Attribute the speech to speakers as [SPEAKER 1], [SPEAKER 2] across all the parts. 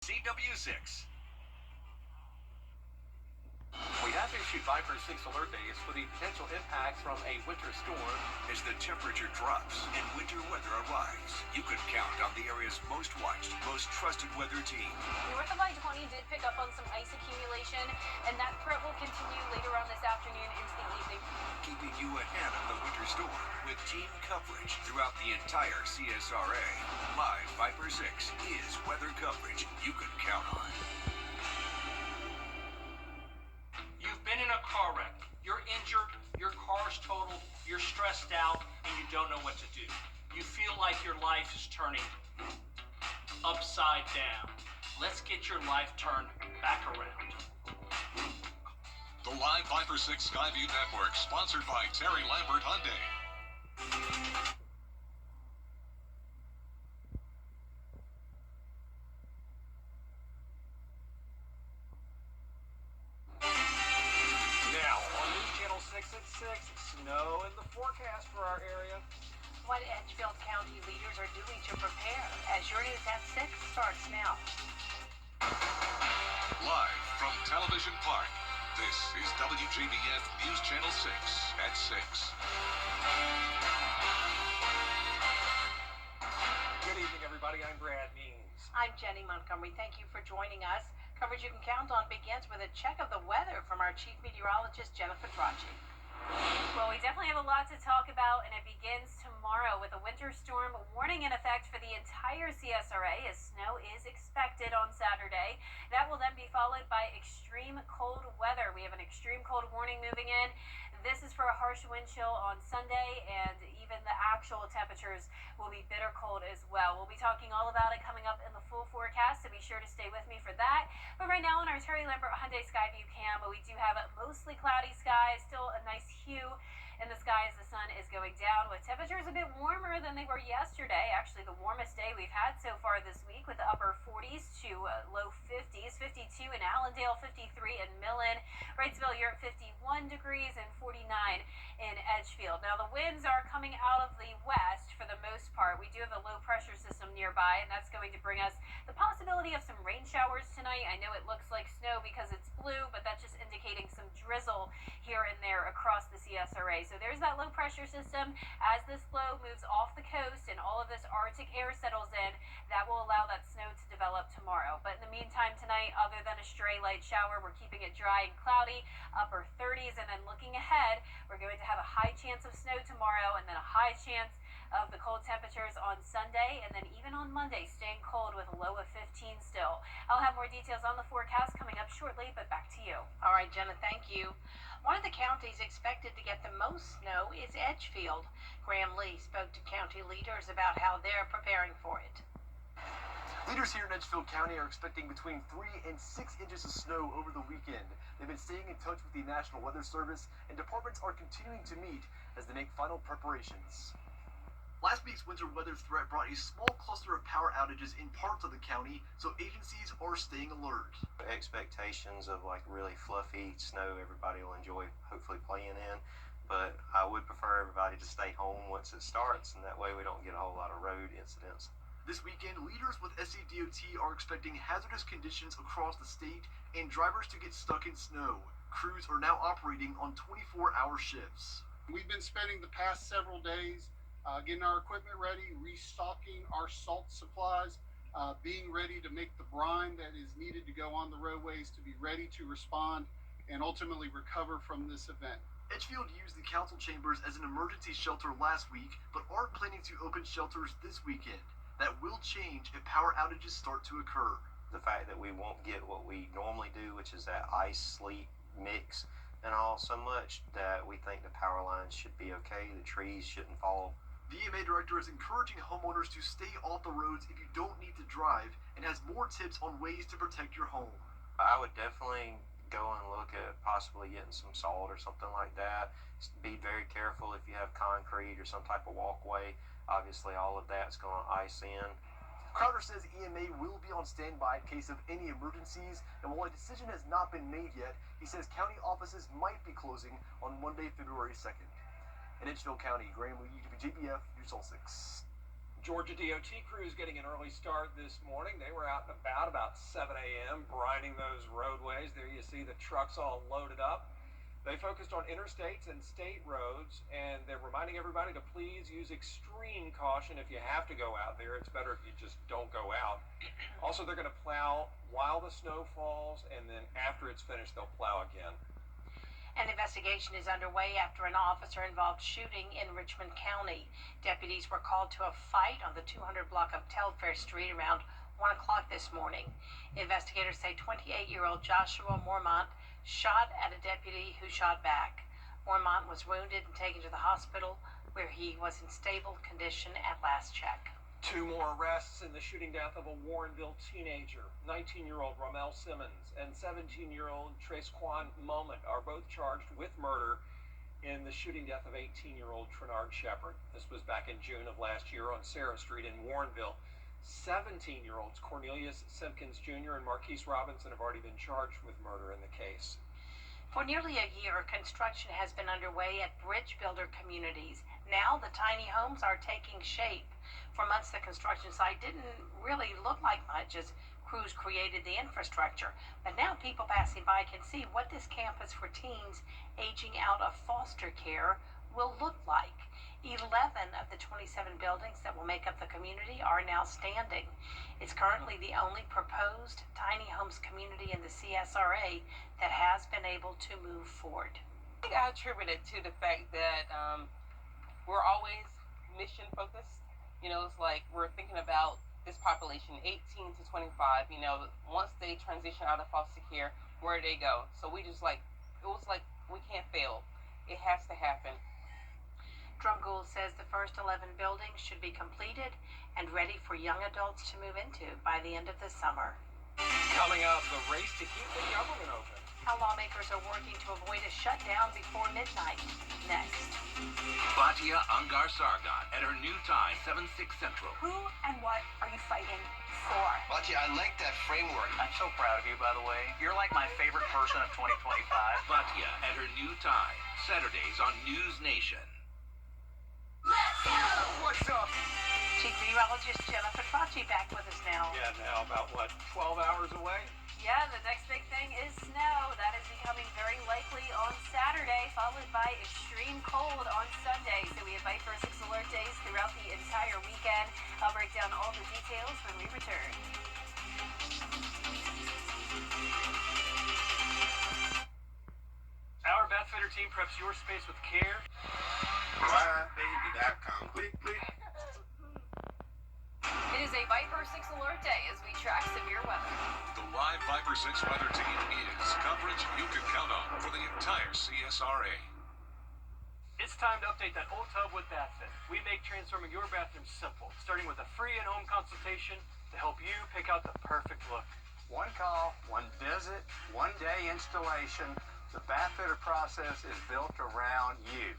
[SPEAKER 1] CW6.
[SPEAKER 2] We have issued 5 or 6 alert days for the potential impact from a winter storm.
[SPEAKER 1] As the temperature drops and winter weather arrives, you can count on the area's most watched, most trusted weather team.
[SPEAKER 3] North of I-20 did pick up on some ice accumulation, and that threat will continue later on this afternoon into the evening.
[SPEAKER 1] Keeping you ahead of the winter storm with team coverage throughout the entire CSRA. Live 5 or 6 is weather coverage you can count on.
[SPEAKER 4] You've been in a car wreck, you're injured, your car's totaled, you're stressed out, and you don't know what to do. You feel like your life is turning upside down. Let's get your life turned back around.
[SPEAKER 5] The Live 5 or 6 Skyview Network, sponsored by Terry Lambert Hyundai.
[SPEAKER 2] Snow in the forecast for our area.
[SPEAKER 6] What Edgefield County leaders are doing to prepare as your news at 6 starts now.
[SPEAKER 5] Live from Television Park, this is WJBF News Channel 6 at 6.
[SPEAKER 2] Good evening, everybody. I'm Brad Means.
[SPEAKER 6] I'm Jenny Montgomery. Thank you for joining us. Coverage you can count on begins with a check of the weather from our chief meteorologist, Jennifer Tracci.
[SPEAKER 3] Well, we definitely have a lot to talk about, and it begins tomorrow with a winter storm warning in effect for the entire CSRA as snow is expected on Saturday. That will then be followed by extreme cold weather. We have an extreme cold warning moving in. This is for a harsh wind chill on Sunday, and even the actual temperatures will be bitter cold as well. We'll be talking all about it coming up in the full forecast, so be sure to stay with me for that. But right now on our Terry Lambert Hyundai Skyview cam, we do have mostly cloudy skies, still a nice hue in the sky as the sun is going down, with temperatures a bit warmer than they were yesterday. Actually, the warmest day we've had so far this week, with the upper 40s to low 50s, 52 in Allendale, 53 in Millen. Wrightsville, you're at 51 degrees and 49 in Edgefield. Now, the winds are coming out of the west for the most part. We do have a low pressure system nearby, and that's going to bring us the possibility of some rain showers tonight. I know it looks like snow because it's blue, but that's just indicating some drizzle here and there across the CSRA. So there's that low pressure system. As this low moves off the coast and all of this Arctic air settles in, that will allow that snow to develop tomorrow. But in the meantime tonight, other than a stray light shower, we're keeping it dry and cloudy, upper 30s, and then looking ahead, we're going to have a high chance of snow tomorrow, and then a high chance of the cold temperatures on Sunday, and then even on Monday, staying cold with a low of 15 still. I'll have more details on the forecast coming up shortly, but back to you.
[SPEAKER 6] All right, Jenna, thank you. One of the counties expected to get the most snow is Edgefield. Graham Lee spoke to county leaders about how they're preparing for it.
[SPEAKER 7] Leaders here in Edgefield County are expecting between 3 and 6 inches of snow over the weekend. They've been staying in touch with the National Weather Service, and departments are continuing to meet as they make final preparations. Last week's winter weather threat brought a small cluster of power outages in parts of the county, so agencies are staying alert.
[SPEAKER 8] Expectations of like really fluffy snow everybody will enjoy hopefully playing in, but I would prefer everybody to stay home once it starts, and that way we don't get a whole lot of road incidents.
[SPEAKER 7] This weekend, leaders with SCDOT are expecting hazardous conditions across the state and drivers to get stuck in snow. Crews are now operating on 24-hour shifts.
[SPEAKER 9] We've been spending the past several days getting our equipment ready, restocking our salt supplies, being ready to make the brine that is needed to go on the roadways to be ready to respond and ultimately recover from this event.
[SPEAKER 7] Edgefield used the council chambers as an emergency shelter last week, but are planning to open shelters this weekend. That will change if power outages start to occur.
[SPEAKER 8] The fact that we won't get what we normally do, which is that ice-sleet mix and all, so much that we think the power lines should be okay, the trees shouldn't fall.
[SPEAKER 7] The EMA director is encouraging homeowners to stay off the roads if you don't need to drive, and has more tips on ways to protect your home.
[SPEAKER 8] I would definitely go and look at possibly getting some salt or something like that. Be very careful if you have concrete or some type of walkway. Obviously, all of that's going to ice in.
[SPEAKER 7] Crowder says EMA will be on standby in case of any emergencies, and while a decision has not been made yet, he says county offices might be closing on Monday, February 2nd. In Edgefield County, Graham Lee, WJBF News All 6.
[SPEAKER 10] Georgia DOT crews getting an early start this morning. They were out and about 7 a.m., brining those roadways. There you see the trucks all loaded up. They focused on interstates and state roads, and they're reminding everybody to please use extreme caution if you have to go out there. It's better if you just don't go out. Also, they're going to plow while the snow falls, and then after it's finished, they'll plow again.
[SPEAKER 6] An investigation is underway after an officer-involved shooting in Richmond County. Deputies were called to a fight on the 200 block of Telfair Street around 1 o'clock this morning. Investigators say 28-year-old Joshua Mormont shot at a deputy who shot back. Mormont was wounded and taken to the hospital, where he was in stable condition at last check.
[SPEAKER 10] 2 more arrests in the shooting death of a Warrenville teenager. 19-year-old Romel Simmons and 17-year-old Tresquan Moment are both charged with murder in the shooting death of 18-year-old Trenard Shepard. This was back in June of last year on Sarah Street in Warrenville. 17-year-olds Cornelius Simpkins Jr. and Marquise Robinson have already been charged with murder in the case.
[SPEAKER 6] For nearly a year, construction has been underway at bridge builder communities. Now the tiny homes are taking shape. For months, the construction site didn't really look like much as crews created the infrastructure. But now people passing by can see what this campus for teens aging out of foster care will look like. 11 of the 27 buildings that will make up the community are now standing. It's currently the only proposed tiny homes community in the CSRA that has been able to move forward.
[SPEAKER 11] I think I attribute it to the fact that we're always mission focused. You know, it's like we're thinking about this population, 18 to 25, you know, once they transition out of foster care, where do they go? So we just like, it was like, we can't fail. It has to happen.
[SPEAKER 6] Drumgoole says the first 11 buildings should be completed and ready for young adults to move into by the end of the summer.
[SPEAKER 10] Coming up, the race to keep the government open.
[SPEAKER 6] How lawmakers are working to avoid a shutdown before midnight. Next.
[SPEAKER 1] Batia Angar Sargon at her new time, 7/6 Central.
[SPEAKER 12] Who and what are you fighting for?
[SPEAKER 13] Batia, I like that framework.
[SPEAKER 14] I'm so proud of you, by the way. You're like my favorite person of 2025.
[SPEAKER 1] Batia at her new time, Saturdays on News Nation.
[SPEAKER 12] Let's go!
[SPEAKER 10] What's up?
[SPEAKER 6] Chief Meteorologist Jennifer Tracci back with us now.
[SPEAKER 10] Yeah, now about, 12 hours away?
[SPEAKER 3] Yeah, the next big thing is snow. That is becoming very likely on Saturday, followed by extreme cold on Sunday. So we invite for 6 alert days throughout the entire weekend. I'll break down all the details when we return.
[SPEAKER 2] Our Bathfitter team preps your space with care.
[SPEAKER 13] WJBF.com. Click.
[SPEAKER 3] It is a Viper 6 alert day as we track severe weather.
[SPEAKER 5] The live Viper 6 weather team is coverage you can count on for the entire CSRA.
[SPEAKER 2] It's time to update that old tub with BathFit. We make transforming your bathroom simple, starting with a free in-home consultation to help you pick out the perfect look.
[SPEAKER 15] One call, one visit, 1 day installation. The Bathfitter process is built around you.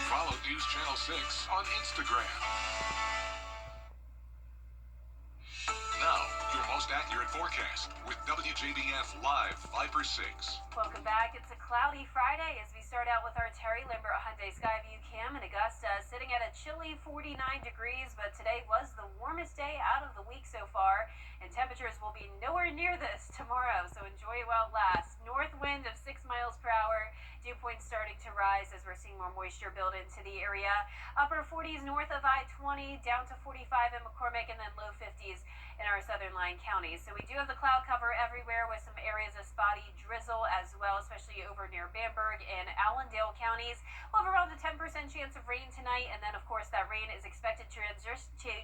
[SPEAKER 5] Follow News Channel 6 on Instagram. Now, your most accurate forecast with WJBF Live Viper 6.
[SPEAKER 3] Welcome back. It's a cloudy Friday as we start out with our Terry Limbert Hyundai Skyview Cam in Augusta, sitting at a chilly 49 degrees, but today was the warmest day out of the week so far, and temperatures will be nowhere near this tomorrow, so enjoy it while it lasts. North wind of 6 miles per hour. Dew points starting to rise as we're seeing more moisture build into the area. Upper 40s north of I-20, down to 45 in McCormick, and then low 50s in our southern line counties. So we do have the cloud cover everywhere with some areas of spotty drizzle as well, especially over near Bamberg and Allendale counties. We'll have around a 10% chance of rain tonight, and then of course that rain is expected to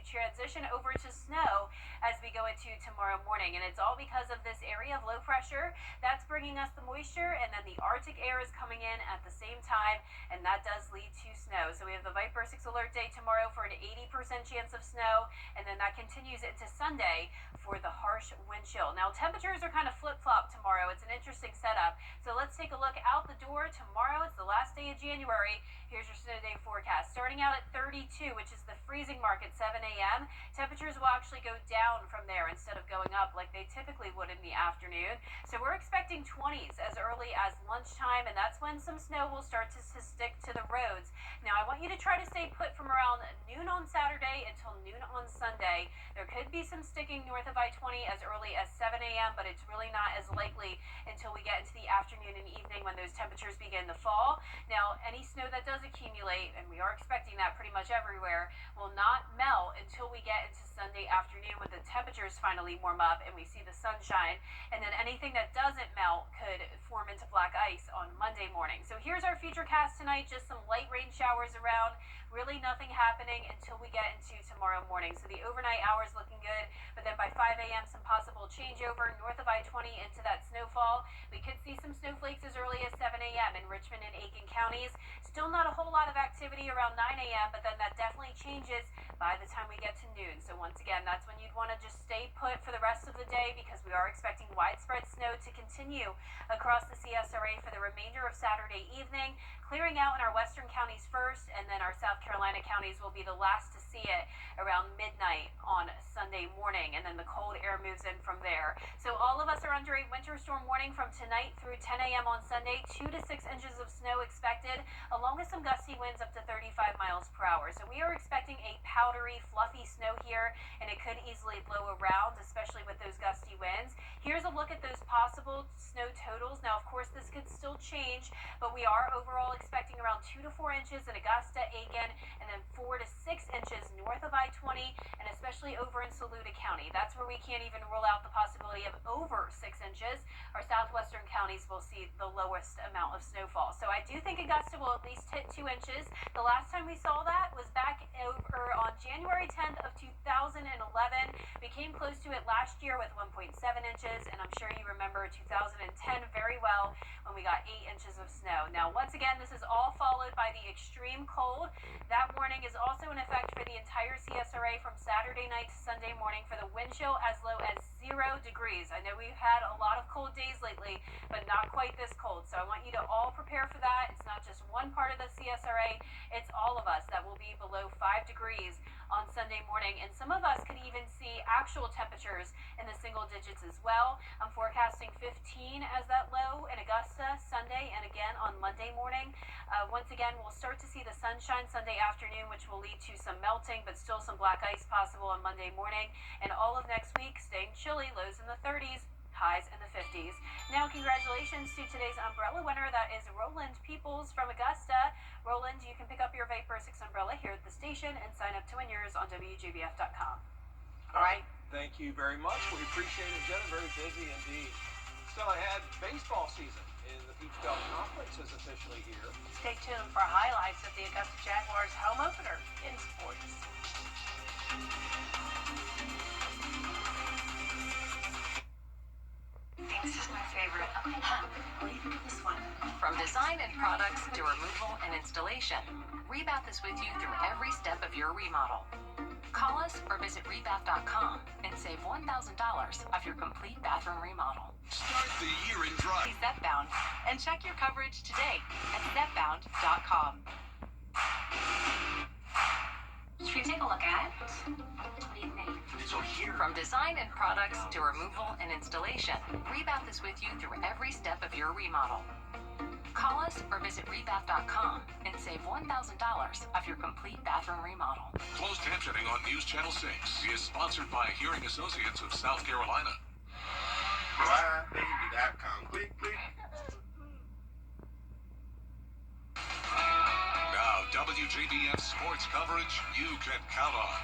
[SPEAKER 3] transition over to snow as we go into tomorrow morning. And it's all because of this area of low pressure that's bringing us the moisture, and then the Arctic air is coming in at the same time, and that does lead to snow. So we have the Viper 6 alert day tomorrow for an 80% chance of snow, and then that continues into Sunday for the harsh wind chill. Now temperatures are kind of flip-flop tomorrow. It's an interesting setup. So let's take a look out the door tomorrow. It's the last day of January. Here's your snow day forecast. Starting out at 32, which is the freezing mark at 7 a.m. Temperatures will actually go down down from there instead of going up like they typically would in the afternoon. So we're expecting 20s as early as lunchtime, and that's when some snow will start to stick to the roads. Now, I want you to try to stay put from around noon on Saturday until noon on Sunday. There could be some sticking north of I-20 as early as 7 a.m., but it's really not as likely until we get into the afternoon and evening when those temperatures begin to fall. Now, any snow that does accumulate, and we are expecting that pretty much everywhere, will not melt until we get into Sunday afternoon when the temperatures finally warm up and we see the sunshine. And then anything that doesn't melt could form into black ice on Monday morning. So here's our future cast tonight, just some light rain showers around. Really nothing happening until we get into tomorrow morning. So the overnight hours looking good, but then by 5 a.m. some possible changeover north of I-20 into that snowfall. We could see some snowflakes as early as 7 a.m. in Richmond and Aiken counties. Still not a whole lot of activity around 9 a.m., but then that definitely changes by the time we get to noon. So once again, that's when you'd want to just stay put for the rest of the day because we are expecting widespread snow to continue across the CSRA for the remainder of Saturday evening, clearing out in our western counties first, and then our South Carolina counties will be the last to see it around midnight on Sunday morning, and then the cold air moves in from there. So all of us are under a winter storm warning from tonight through 10 a.m. on Sunday. 2 to 6 inches of snow expected, along with some gusty winds up to 35 miles per hour. So we are expecting a powdery, fluffy snow here, and it could easily blow around, especially with those gusty winds. Here's a look at those possible snow totals. Now, of course, this could still change, but we are overall expecting around 2 to 4 inches in Augusta, Aiken, and then 4 to 6 inches north of I-20, and especially over in Saluda County. That's where we can't even rule out the possibility of over 6 inches. Our southwestern counties will see the lowest amount of snowfall. So I do think Augusta will at least hit 2 inches. The last time we saw that was back over on January 10th of 2011. We came close to it last year with 1.7 inches, and I'm sure you remember 2010 very well when we got 8 inches of snow. Now, once again, this is all followed by the extreme cold. That warning is also in effect for the entire CSRA from Saturday night to Sunday morning for the wind chill as low as 0 degrees. I know we've had a lot of cold days lately, but not quite this cold. So I want you to all prepare for that. It's not just one part of the CSRA, it's all of us that will be below 5 degrees on Sunday morning, and some of us could even see actual temperatures in the single digits as well. I'm forecasting 15 as that low in Augusta Sunday and again on Monday morning. Once again, we'll start to see the sunshine Sunday afternoon, which will lead to some melting, but still some black ice possible on Monday morning. And all of next week staying chilly, lows in the 30s, highs in the 50s. Now, congratulations to today's umbrella winner. That is Roland Peoples from Augusta. Roland, you can pick up your Vapor 6 umbrella here at the station and sign up to win yours on WJBF.com.
[SPEAKER 10] All right. Thank you very much. We appreciate it, Jenna. Very busy indeed. Still ahead, baseball season in the Peach Belt Conference is officially here.
[SPEAKER 6] Stay tuned for highlights of the Augusta Jaguars home opener in sports.
[SPEAKER 16] This is my favorite. Okay, what do you think of this one? From design and products to removal and installation, Rebath is with you through every step of your remodel. Call us or visit rebath.com and save $1,000 off your complete bathroom remodel.
[SPEAKER 5] Start the year in dry.
[SPEAKER 16] Be Stepbound and check your coverage today at stepbound.com. Should we take a look at it? What do you think?
[SPEAKER 5] So here.
[SPEAKER 16] From design and products to removal and installation, Rebath is with you through every step of your remodel. Call us or visit rebath.com and save $1,000 off your complete bathroom remodel.
[SPEAKER 5] Closed captioning on News Channel 6 is sponsored by Hearing Associates of South Carolina.
[SPEAKER 13] Why, baby, that come quick, quick.
[SPEAKER 5] Now, WJBF sports coverage you can count on.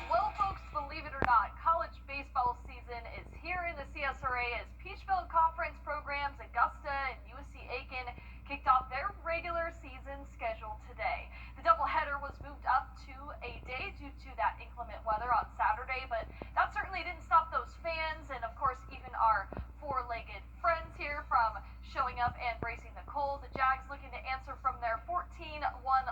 [SPEAKER 17] Well, folks, believe it or not, college baseball season is here in the CSRA as Peach Belt Conference programs Augusta and USC Aiken kicked off their regular season schedule today. The doubleheader was moved up to a day due to that inclement weather on Saturday, but that certainly didn't stop those fans and, of course, even our four-legged friends here from showing up and bracing the cold. The Jags looking to answer from their 14-1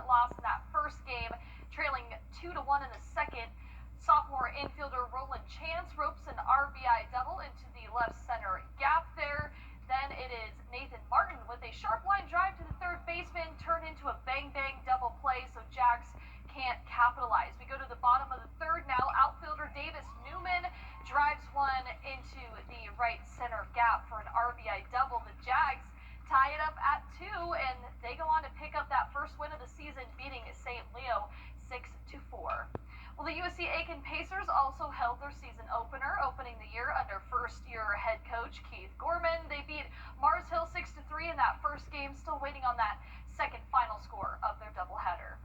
[SPEAKER 17] loss in that first game, trailing 2-1 in the second. Sophomore infielder Roland Chance ropes an RBI double into the left center gap there. Then it is Nathan Martin with a sharp line drive to the third baseman, turned into a bang-bang double play, so Jags can't capitalize. We go to the bottom of the third now. Outfielder fielder Davis Newman drives one into the right center gap for an RBI double. The Jags tie it up at 2, and they go on to pick up that first win of the season, beating St. Leo 6-4. Well, the USC-Aiken Pacers also held their season opener, opening the year under first-year head coach Keith Gorman. They beat Mars Hill 6-3 in that first game, still waiting on that second final score of their doubleheader.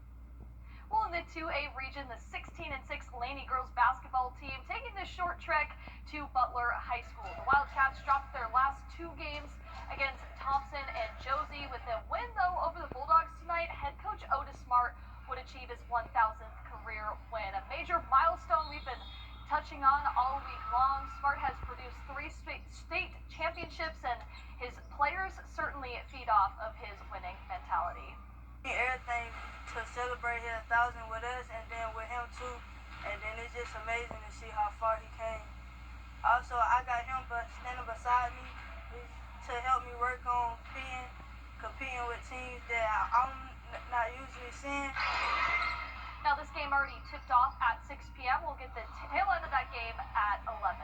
[SPEAKER 17] Well, in the 2A region, the 16-6 Laney girls basketball team taking this short trek to Butler High School. The Wildcats dropped their last 2 games against Thompson and Josie. With a win, though, over the Bulldogs tonight, head coach Otis Smart would achieve his 1,000th career win. A major milestone we've been touching on all week long. Smart has produced 3 state championships, and his players certainly feed off of his winning mentality.
[SPEAKER 18] Everything to celebrate his 1,000 with us, and then with him too, and then it's just amazing to see how far he came. Also, I got him standing beside me to help me work on competing with teams that I'm not usually seeing.
[SPEAKER 17] Now this game already tipped off at 6 p.m. We'll get the tail end of that game at 11.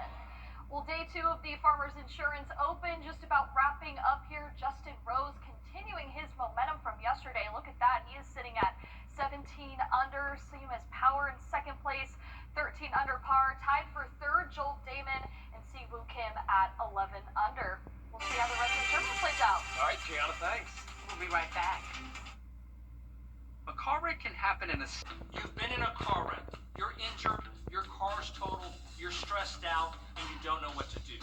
[SPEAKER 17] Well, day 2 of the Farmers Insurance Open just about wrapping up here. Justin Rose continuing his momentum from yesterday. Look at that. He is sitting at 17 under. Same as Power in second place, 13 under par. Tied for third, Joel Damon and Siwoo Kim at 11 under. We'll see how the rest of the tournament plays out.
[SPEAKER 10] All right, Gianna, thanks.
[SPEAKER 16] We'll be right back.
[SPEAKER 14] A car wreck can happen in a...
[SPEAKER 4] You've been in a car wreck. You're injured, your car's totaled, you're stressed out, and you don't know what to do.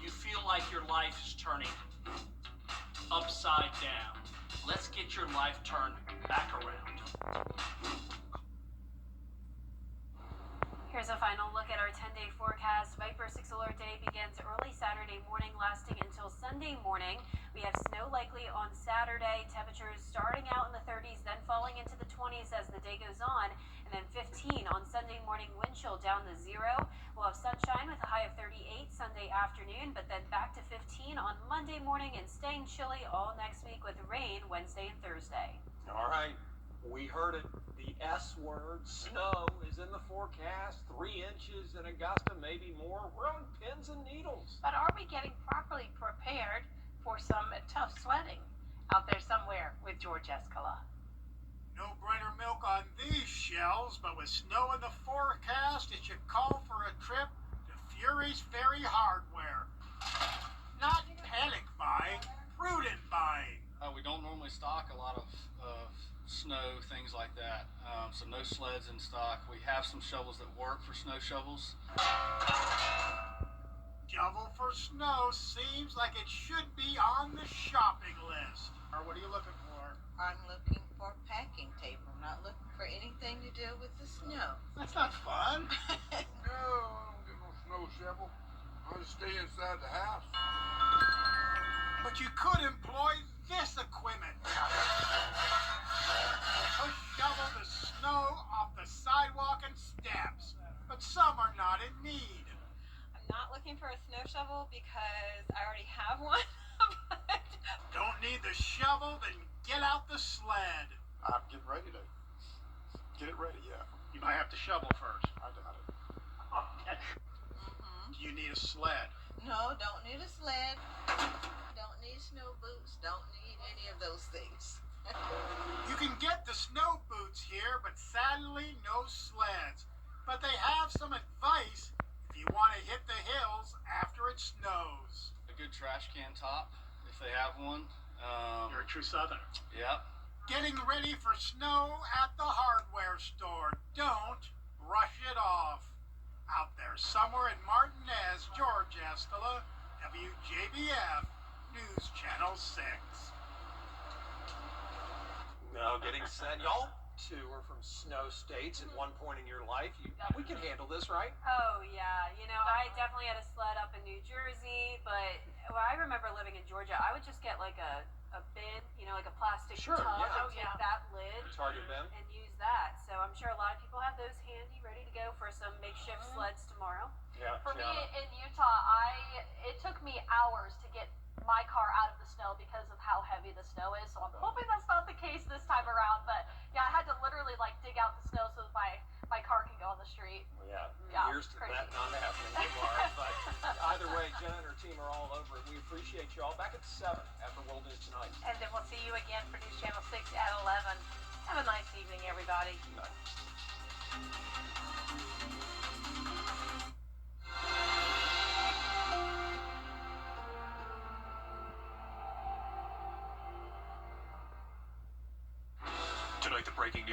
[SPEAKER 4] You feel like your life is turning upside down. Let's get your life turned back around.
[SPEAKER 3] Here's a final look at our 10-day forecast. Viper 6 alert day begins early Saturday morning, lasting until Sunday morning. We have snow likely on Saturday. Temperatures starting out in the 30s, then falling into the 20s as the day goes on, and then 15 on Sunday morning. Wind chill down to 0. We'll have sunshine with a high of 38 Sunday afternoon, but then back to 15 on Monday morning and staying chilly all next week with rain Wednesday and Thursday.
[SPEAKER 10] All right, we heard it. The S word, snow, is in the forecast. 3 inches in Augusta, maybe more. We're on pins and needles.
[SPEAKER 6] But are we getting properly prepared for some tough sledding out there somewhere with George Escala?
[SPEAKER 19] No brighter milk on these shelves, but with snow in the forecast, it should call for a trip to Fury's Ferry Hardware. Not panic buying, prudent buying.
[SPEAKER 20] We don't normally stock a lot of snow, things like that. So no sleds in stock. We have some shovels that work for snow shovels.
[SPEAKER 19] Shovel for snow seems like it should be on the shopping list. Or what are you looking for?
[SPEAKER 21] I'm looking for packing tape. I'm not looking for anything to do with the snow.
[SPEAKER 19] That's not fun.
[SPEAKER 13] No, I don't get no snow shovel. I just stay inside the house.
[SPEAKER 19] But you could employ this equipment. To shovel the snow off the sidewalk and steps. But some are not in need.
[SPEAKER 22] I'm not looking for a snow shovel because I already have one.
[SPEAKER 19] Don't need the shovel, then get out the sled.
[SPEAKER 13] I'm getting ready to get it ready, yeah.
[SPEAKER 19] You might have to shovel first.
[SPEAKER 13] I doubt it.
[SPEAKER 19] Okay. Do you need a sled?
[SPEAKER 21] No, don't need a sled. Don't need snow boots. Don't need any of those things.
[SPEAKER 19] You can get the snow boots here, but sadly no sleds. But they have some advice if you want to hit the hills after it snows.
[SPEAKER 20] A good trash can top, if they have one.
[SPEAKER 19] You're a true Southerner.
[SPEAKER 20] Yep.
[SPEAKER 19] Getting ready for snow at the hardware store. Don't brush it off. Out there somewhere in Martinez, George Escala, WJBF, News Channel 6.
[SPEAKER 10] Now getting set. Y'all two are from snow states at one point in your life. We can handle this, right?
[SPEAKER 3] Oh, yeah. You know, I definitely had a sled up in New Jersey, but well, I remember living in Georgia. I would just get like a bin, you know, like a plastic
[SPEAKER 10] Sure,
[SPEAKER 3] tub
[SPEAKER 10] yeah.
[SPEAKER 3] and take that lid
[SPEAKER 10] Target bin.
[SPEAKER 3] and use that. So I'm sure a lot of people have those handy, ready to go for some makeshift sleds tomorrow.
[SPEAKER 10] Yeah.
[SPEAKER 17] For me in Utah, it took me hours to get my car out of the snow because of how heavy the snow is. So I'm hoping that's not the case this time around. But yeah, I had to literally like dig out the snow so that my car can go on the street.
[SPEAKER 10] Yeah.
[SPEAKER 6] Yeah,
[SPEAKER 10] Here's to
[SPEAKER 6] crazy.
[SPEAKER 10] that not happening tomorrow. But either way, Jenna and her team are all over it. We appreciate you all. Back at 7 after World News Tonight.
[SPEAKER 6] And then we'll see you again for News Channel 6 at 11. Have a nice evening, everybody.
[SPEAKER 10] Night.
[SPEAKER 5] Tonight, the breaking news.